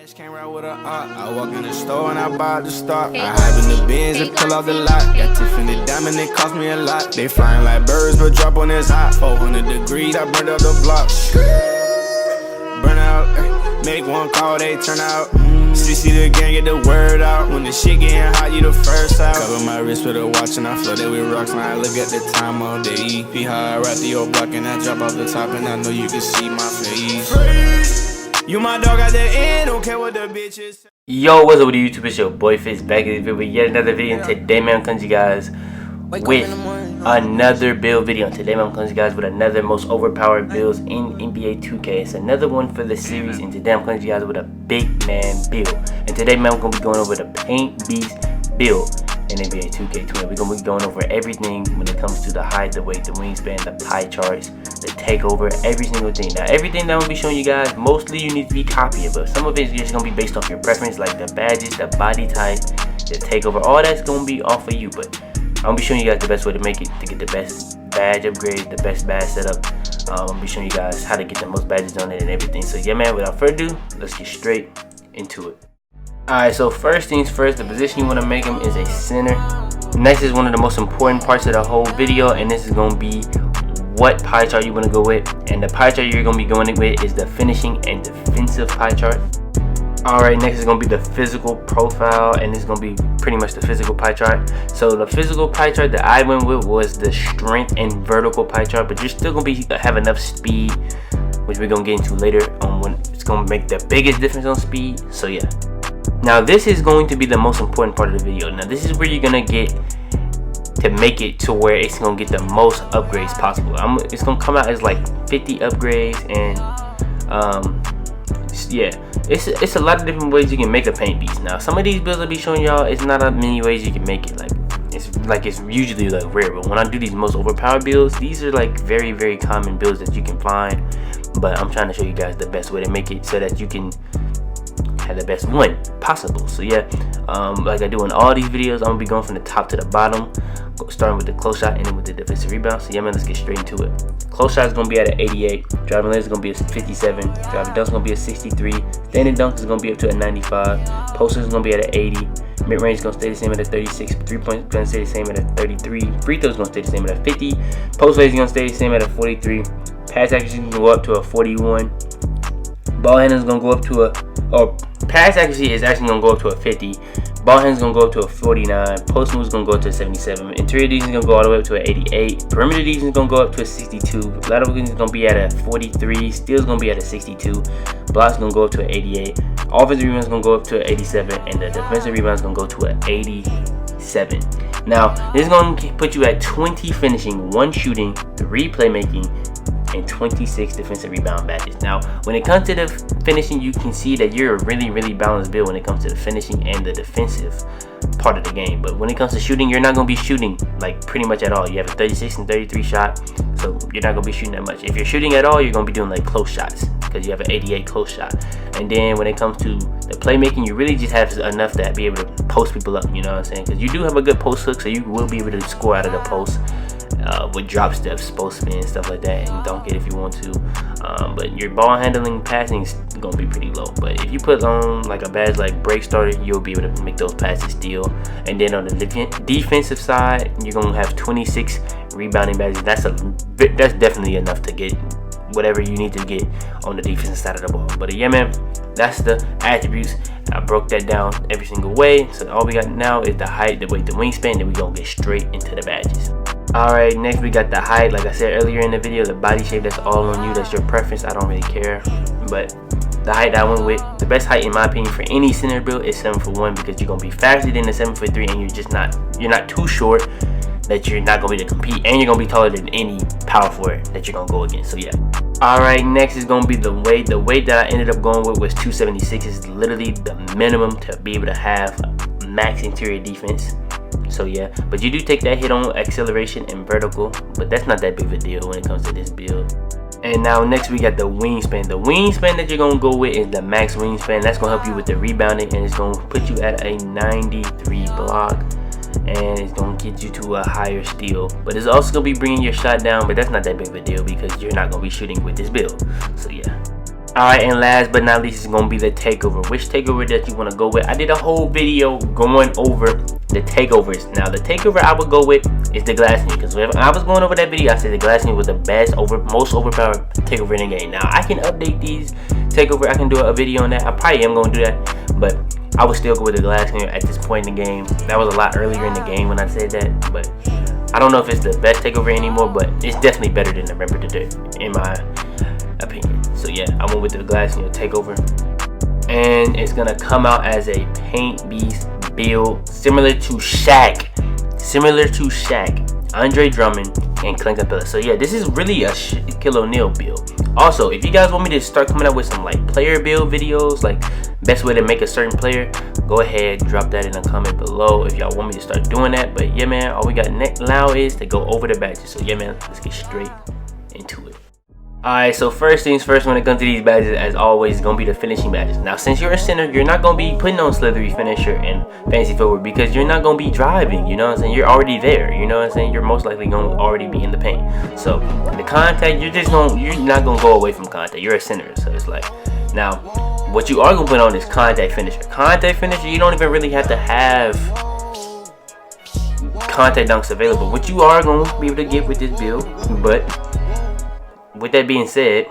Came right with a I walk in the store and I buy the stock. I hide in the bins and pull out the lot. Got Tiffany diamond, it cost me a lot. They flying like birds, but drop on this hot. 400 degrees, I burned up the block. Burn out, make one call, they turn out. CC the gang, get the word out. When the shit getting hot, you the first out. Cover my wrist with a watch and I flooded with rocks. Now I look at the time all day. Be high, I ride through your block and I drop off the top and I know you can see my face. You my dog at the end, don't care what the bitch is. Yo, what's up with YouTube? It's your boy Fitz back in this video with yet another video. And today, man, I'm coming to you guys with another build video. And today, man, I'm coming to you guys with another most overpowered builds in NBA 2K. It's another one for the series. And today, I'm coming to you guys with a big man build. And today, man, I'm going to be going over the Paint Beast build in NBA 2K20. We're going to be going over everything when it comes to the height, the weight, the wingspan, the pie charts, the takeover, every single thing. Now, everything that I'm going to be showing you guys, mostly you need to be copying, but some of it is just going to be based off your preference, like the badges, the body type, the takeover, all that's going to be off of you. But I'm going to be showing you guys the best way to make it, to get the best badge upgrade, the best badge setup. I'm going to be showing you guys how to get the most badges on it and everything. So yeah, man, without further ado, let's get straight into it. Alright, so first things first, the position you want to make him is a center. Next is one of the most important parts of the whole video, and this is going to be what pie chart you want to go with. And the pie chart you're going to be going with is the finishing and defensive pie chart. Alright, next is going to be the physical profile, and this is going to be pretty much the physical pie chart. So the physical pie chart that I went with was the strength and vertical pie chart, but you're still going to have enough speed, which we're going to get into later on when it's going to make the biggest difference on speed. So yeah. Now this is going to be the most important part of the video. Now this is where you're going to get to make it to where it's going to get the most upgrades possible. It's going to come out as like 50 upgrades, and yeah, it's a lot of different ways you can make a Paint Beast. Now some of these builds I'll be showing y'all, it's not that many ways you can make it. It's usually like rare, but when I do these most overpowered builds, these are like very, very common builds that you can find. But I'm trying to show you guys the best way to make it so that you can have the best one possible. So yeah, like I do in all these videos, I'm gonna be going from the top to the bottom, starting with the close shot and then with the defensive rebound. So yeah, man, let's get straight into it. Close shot is gonna be at an 88, driving lane is gonna be a 57, driving dunk is gonna be a 63, standing dunk is gonna be up to a 95, poster is gonna be at an 80, mid range is gonna stay the same at a 36, 3-point gonna stay the same at a 33, free throw is gonna stay the same at a 50, post play is gonna stay the same at a 43, pass accuracy is gonna go up to a 41, ball handling is gonna go up to pass accuracy is actually going to go up to a 50. Ball handling is going to go up to a 49. Post move is going to go up to a 77. Interior defense is going to go all the way up to an 88. Perimeter defense is going to go up to a 62. Lateral defense is going to be at a 43. Steal is going to be at a 62. Blocks is going to go up to an 88. Offensive rebound is going to go up to an 87. And the defensive rebound is going to go to an 87. Now, this is going to put you at 20 finishing, 1 shooting, 3 playmaking, and 26 defensive rebound badges. Now, when it comes to the finishing, you can see that you're a really, really balanced build when it comes to the finishing and the defensive part of the game. But when it comes to shooting, you're not going to be shooting like pretty much at all. You have a 36 and 33 shot, so you're not going to be shooting that much. If you're shooting at all, you're going to be doing like close shots because you have an 88 close shot. And then when it comes to the playmaking, you really just have enough to be able to post people up, you know what I'm saying? Because you do have a good post hook, so you will be able to score out of the post. With drop steps, post spin, stuff like that, and dunk it if you want to. But your ball handling, passing is gonna be pretty low. But if you put on like a badge like break starter, you'll be able to make those passes still. And then on the defensive side, you're gonna have 26 rebounding badges. That's definitely enough to get whatever you need to get on the defensive side of the ball. But yeah, man, that's the attributes. I broke that down every single way. So all we got now is the height, the weight, the wingspan. Then we gonna get straight into the badges. Alright, next we got the height. Like I said earlier in the video, the body shape, that's all on you. That's your preference. I don't really care. But the height I went with, the best height in my opinion for any center build is 7'1", because you're gonna be faster than the 7'3", and you're not too short that you're not gonna be able to compete, and you're gonna be taller than any power forward that you're gonna go against. So yeah. Alright, next is gonna be the weight. The weight that I ended up going with was 276. It's literally the minimum to be able to have max interior defense. So yeah, but you do take that hit on acceleration and vertical, but that's not that big of a deal when it comes to this build. And now next we got the wingspan. The wingspan that you're gonna go with is the max wingspan. That's gonna help you with the rebounding, and it's gonna put you at a 93 block, and it's gonna get you to a higher steal. But it's also gonna be bringing your shot down, but that's not that big of a deal because you're not gonna be shooting with this build. So yeah. Alright, and last but not least is going to be the takeover. Which takeover that you want to go with? I did a whole video going over the takeovers. Now, the takeover I would go with is the glass nuke. Because when I was going over that video, I said the glass nuke was the best, most overpowered takeover in the game. Now, I can update these takeover. I can do a video on that. I probably am going to do that. But I would still go with the glass nuke at this point in the game. That was a lot earlier in the game when I said that. But I don't know if it's the best takeover anymore. But it's definitely better than the Remember to Do, in my opinion. So yeah, I went with the glass nuke takeover, and it's gonna come out as a paint beast build similar to Shaq, Andre Drummond, and Clint Capella. So yeah, this is really a Shaquille O'Neal build. Also, if you guys want me to start coming up with some like player build videos, like best way to make a certain player, go ahead, drop that in a comment below if y'all want me to start doing that. But yeah, man, all we got now is to go over the badges. So yeah, man, let's get straight into it. Alright, so first things first, when it comes to these badges, as always, it's going to be the finishing badges. Now, since you're a center, you're not going to be putting on Slithery Finisher and Fancy Forward because you're not going to be driving, you know what I'm saying? You're already there, you know what I'm saying? You're most likely going to already be in the paint. So, the contact, you're not going to go away from contact. You're a center, so it's like, now, what you are going to put on is Contact Finisher. Contact Finisher, you don't even really have to have contact dunks available. What you are going to be able to get with this build, but with that being said,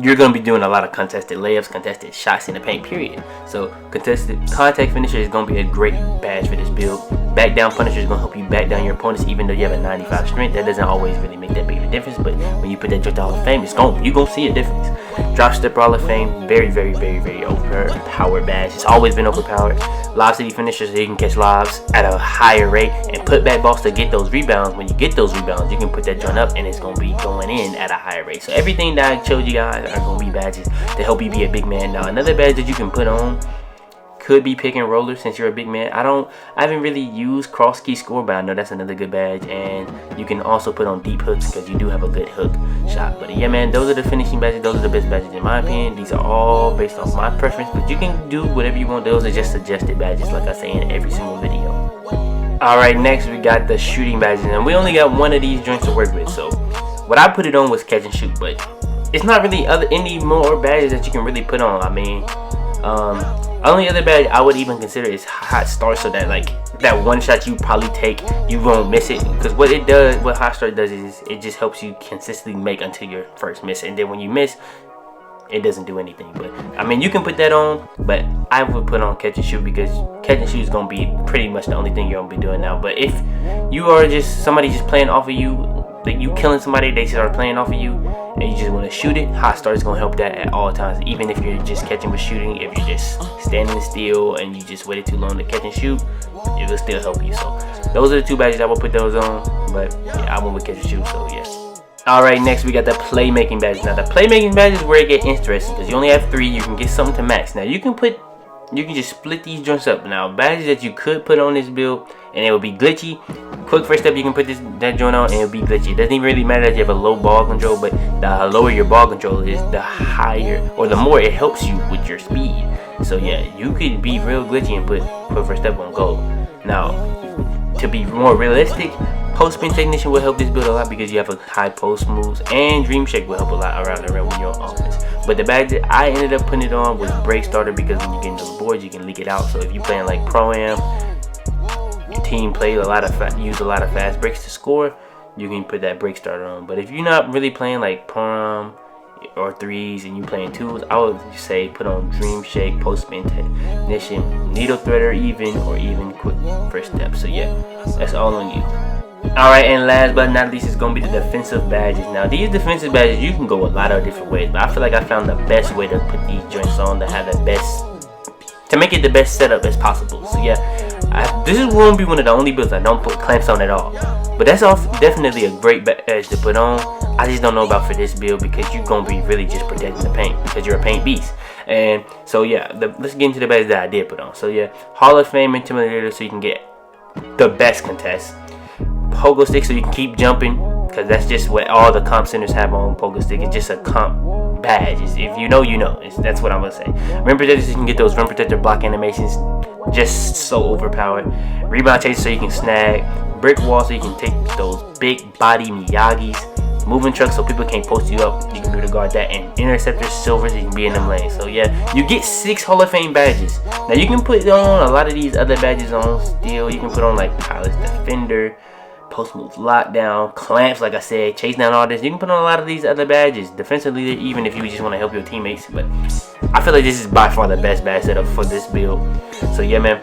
you're going to be doing a lot of contested layups, contested shots in the paint, period. So contested contact finisher is going to be a great badge for this build. Back down punisher is going to help you back down your opponents even though you have a 95 strength. That doesn't always really make that big of a difference, but when you put that Hall of Fame, you're going to see a difference. Drop Stepper Hall of Fame, very overpowered badge. It's always been overpowered. Lob City finisher, so you can catch lobs at a higher rate, and put back balls to get those rebounds. When you get those rebounds, you can put that joint up and it's going to be going in at a higher rate. So everything that I showed you guys are going to be badges to help you be a big man. Now, another badge that you can put on could be pick and roller since you're a big man. I haven't really used cross key score, but I know that's another good badge. And you can also put on deep hooks because you do have a good hook shot. But yeah, man, those are the finishing badges. Those are the best badges in my opinion. These are all based off my preference, but you can do whatever you want. Those are just suggested badges, like I say in every single video. Alright, next we got the shooting badges, and we only got one of these joints to work with. So what I put it on was catch and shoot, but it's not really any more badges that you can really put on. I mean, only other badge I would even consider is Hot Start, so that like that one shot you probably take, you won't miss it. Because what Hot Start does is it just helps you consistently make until your first miss, and then when you miss, it doesn't do anything. But I mean, you can put that on, but I would put on catch and shoot because catch and shoot is gonna be pretty much the only thing you're gonna be doing now. But if you are just somebody just playing off of you, like you killing somebody, they start playing off of you, and you just want to shoot it, Hot Start is going to help that at all times. Even if you're just catching with shooting, if you're just standing still and you just waited too long to catch and shoot, it will still help you. So those are the two badges I will put those on, but yeah, I went with catch and shoot, so yeah. Alright, next we got the playmaking badges. Now the playmaking badges is where it get interesting because you only have 3, you can get something to max. Now you can just split these joints up. Now badges that you could put on this build and it will be glitchy. Quick first step, you can put that joint on and it'll be glitchy. It doesn't even really matter that you have a low ball control, but the lower your ball control is, the higher or the more it helps you with your speed. So yeah, you could be real glitchy and put quick first step on goal. Now, to be more realistic, Post Spin Technician will help this build a lot because you have a high post moves, and Dream Shake will help a lot around the rim when you're on offense. But the badge that I ended up putting it on was Break Starter because when you get into the boards, you can leak it out. So if you're playing like Pro-Am, your team plays use a lot of fast breaks to score, you can put that Break Starter on. But if you're not really playing like Pro-Am or 3s and you playing 2s, I would say put on Dream Shake, Post Spin Technician, Needle Threader, even Quick First Step. So yeah, that's all on you. Alright, and last but not least is going to be the defensive badges. Now these defensive badges, you can go a lot of different ways, but I feel like I found the best way to put these joints on to have the best, to make it the best setup as possible. So yeah, this is going to be one of the only builds I don't put clamps on at all. But that's definitely a great badge to put on. I just don't know about for this build because you're going to be really just protecting the paint because you're a paint beast. And so yeah, let's get into the badges that I did put on. So yeah, Hall of Fame Intimidator, so you can get the best contest. Pogo Stick, so you can keep jumping because that's just what all the comp centers have on Pogo Stick. It's just a comp badge. If you know, you know. That's what I'm gonna say. Rim Protector, so you can get those Rim Protector block animations, just so overpowered. Rebound Chaser, so you can snag. Brick Wall, so you can take those big body Miyagis. moving trucks, so people can't post you up. You can be able to guard that, and interceptors, silvers, you can be in them lanes. So yeah, you get 6 Hall of Fame badges. Now you can put on a lot of these other badges on still. You can put on like Pilot's Defender, Post Move Lockdown, Clamps, like I said, Chase Down Artist. You can put on a lot of these other badges. Defensive Leader, even if you just want to help your teammates. But I feel like this is by far the best badge setup for this build. So yeah, man,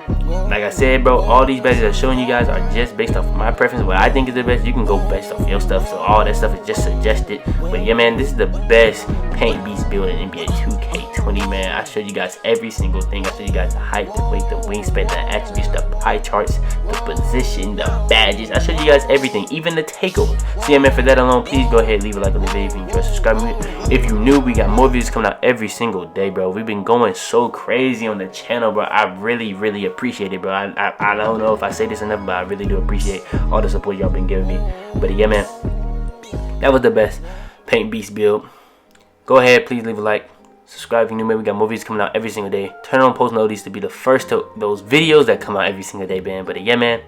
like I said, bro, all these badges I'm showing you guys are just based off of my preference. What I think is the best. You can go based off your stuff. So all that stuff is just suggested. But yeah, man, this is the best paint beast build in NBA 2K20, man. I showed you guys every single thing. I showed you guys the height, the weight, the wingspan, the attributes, the pie charts, the position, the badges. I showed you guys everything, even the takeover. So yeah, man, for that alone, please go ahead, leave a like on the video if you enjoyed. Subscribe me if you new. We got more videos coming out every single day, bro. We've been going so crazy on the channel, bro. I really appreciate it, bro. I don't know if I say this enough, but I really do appreciate all the support y'all been giving me. But yeah, man, that was the best paint beast build. Go ahead, please leave a like. Subscribe if you're new, man. We got more videos coming out every single day. Turn on post notifications to be the first to those videos that come out every single day, man. But yeah, man,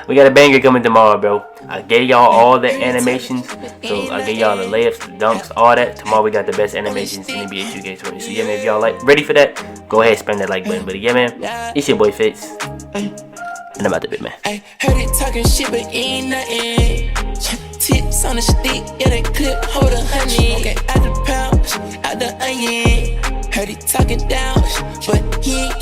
we got a banger coming tomorrow, bro. I gave y'all all the animations. So I gave y'all the layups, the dunks, all that. Tomorrow we got the best animations in NBA 2K20. So yeah, man, if y'all ready for that, go ahead, spam that like button. But yeah, man, it's your boy Fitz, and I'm out the bit, man. I heard it talking shit, but ain't nothing. Tips on the stick, yeah, that clip hold 100. Okay, out the pouch, out the onion. Heard it talking down, but he ain't